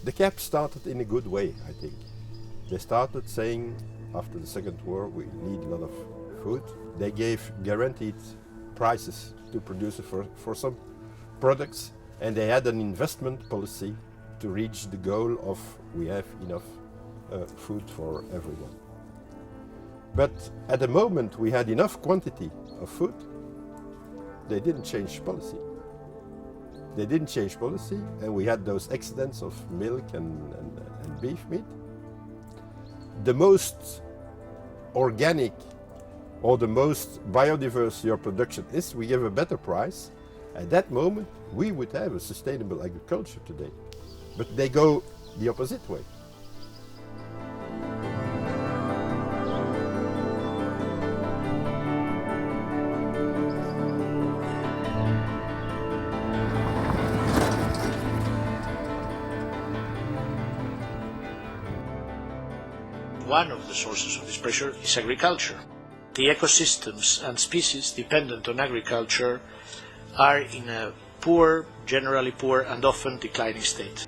The CAP started in a good way, I think. They started saying after the Second War we need a lot of food. They gave guaranteed prices to producers for some products, and they had an investment policy to reach the goal of we have enough food for everyone. But at the moment we had enough quantity of food, they didn't change policy. They didn't change policy, and we had those excedents of milk and beef meat. The most organic or the most biodiverse your production is, we give a better price. At that moment, we would have a sustainable agriculture today. But they go the opposite way. One of the sources of this pressure is agriculture. The ecosystems and species dependent on agriculture are in a poor, generally poor and often declining state.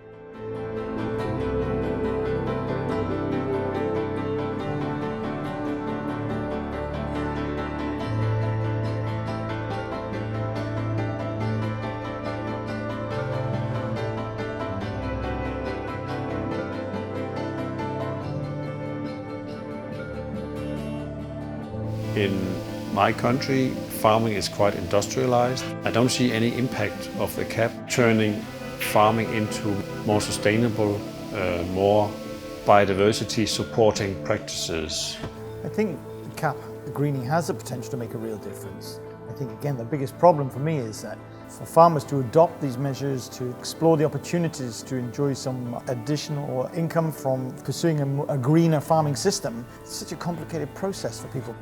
In my country, farming is quite industrialized. I don't see any impact of the CAP turning farming into more sustainable, more biodiversity supporting practices. I think the CAP, the greening, has the potential to make a real difference. I think, again, the biggest problem for me is that for farmers to adopt these measures, to explore the opportunities to enjoy some additional income from pursuing a greener farming system, it's such a complicated process for people.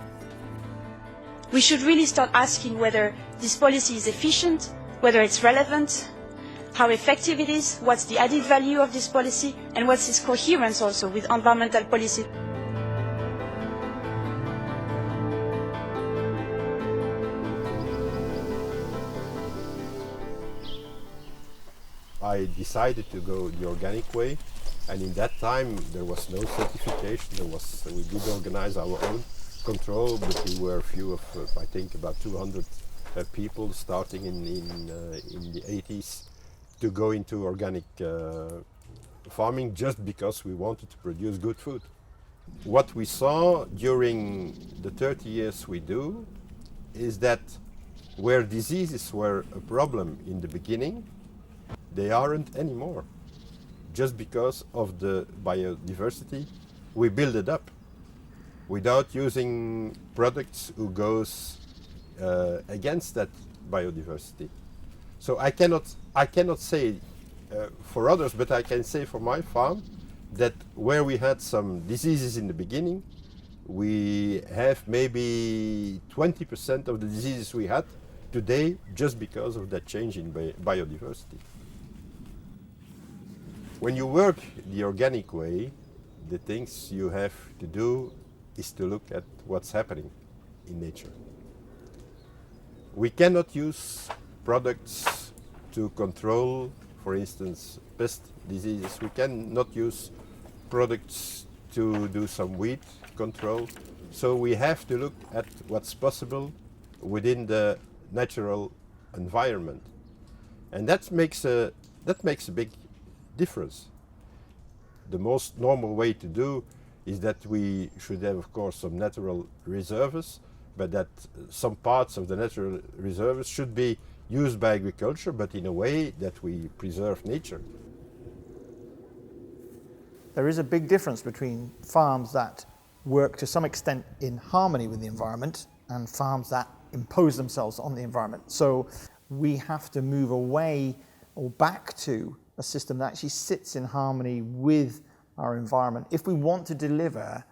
We should really start asking whether this policy is efficient, whether it's relevant, how effective it is, what's the added value of this policy, and what's its coherence also with environmental policy. I decided to go the organic way, and in that time there was no certification. We did organize our own control, but we were few of, I think, about 200 people starting in the 80s to go into organic farming just because we wanted to produce good food. What we saw during the 30 years we do is that where diseases were a problem in the beginning, they aren't anymore. Just because of the biodiversity, we build it up without using products who goes against that biodiversity. So I cannot say for others, but I can say for my farm that where we had some diseases in the beginning, we have maybe 20% of the diseases we had today just because of that change in biodiversity. When you work the organic way, the things you have to do is to look at what's happening in nature. We cannot use products to control, for instance, pest diseases. We cannot use products to do some weed control. So we have to look at what's possible within the natural environment. And that makes a big difference. The most normal way to do is that we should have, of course, some natural reserves, but that some parts of the natural reserves should be used by agriculture, but in a way that we preserve nature. There is a big difference between farms that work to some extent in harmony with the environment and farms that impose themselves on the environment. So we have to move away or back to a system that actually sits in harmony with our environment if we want to deliver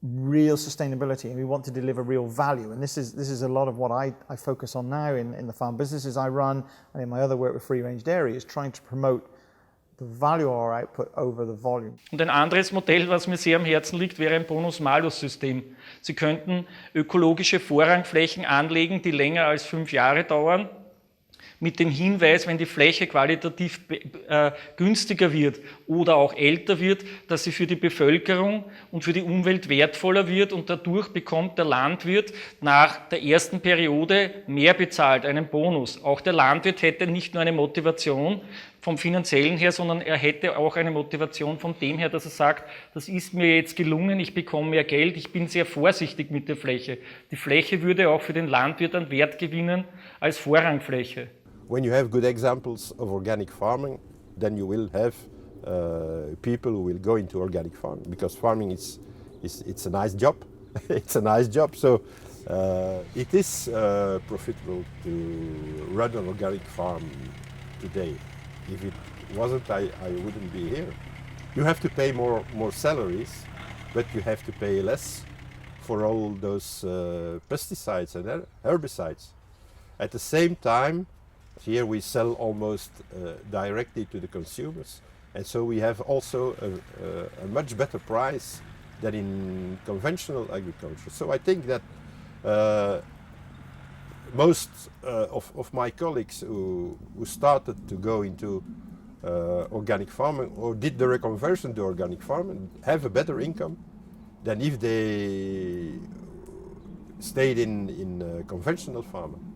real sustainability and we want to deliver real value. And this is a lot of what I focus on now in the farm businesses I run and in my other work with free-range dairy, is trying to promote the value of our output over the volume. Und ein anderes Modell, was mir sehr am Herzen liegt, wäre ein Bonus-Malus-System. Sie könnten ökologische Vorrangflächen anlegen, die länger als 5 Jahre dauern, mit dem Hinweis, wenn die Fläche qualitativ günstiger wird oder auch älter wird, dass sie für die Bevölkerung und für die Umwelt wertvoller wird und dadurch bekommt der Landwirt nach der ersten Periode mehr bezahlt, einen Bonus. Auch der Landwirt hätte nicht nur eine Motivation vom Finanziellen her, sondern er hätte auch eine Motivation von dem her, dass er sagt, das ist mir jetzt gelungen, ich bekomme mehr Geld, ich bin sehr vorsichtig mit der Fläche. Die Fläche würde auch für den Landwirt an Wert gewinnen als Vorrangfläche. When you have good examples of organic farming, then you will have people who will go into organic farming, because farming it's a nice job. It's a nice job, so it is profitable to run an organic farm today. If it wasn't, I wouldn't be here. You have to pay more salaries, but you have to pay less for all those pesticides and herbicides. At the same time, here we sell almost directly to the consumers, and so we have also a much better price than in conventional agriculture. So I think that most of my colleagues who started to go into organic farming or did the reconversion to organic farming have a better income than if they stayed in conventional farming.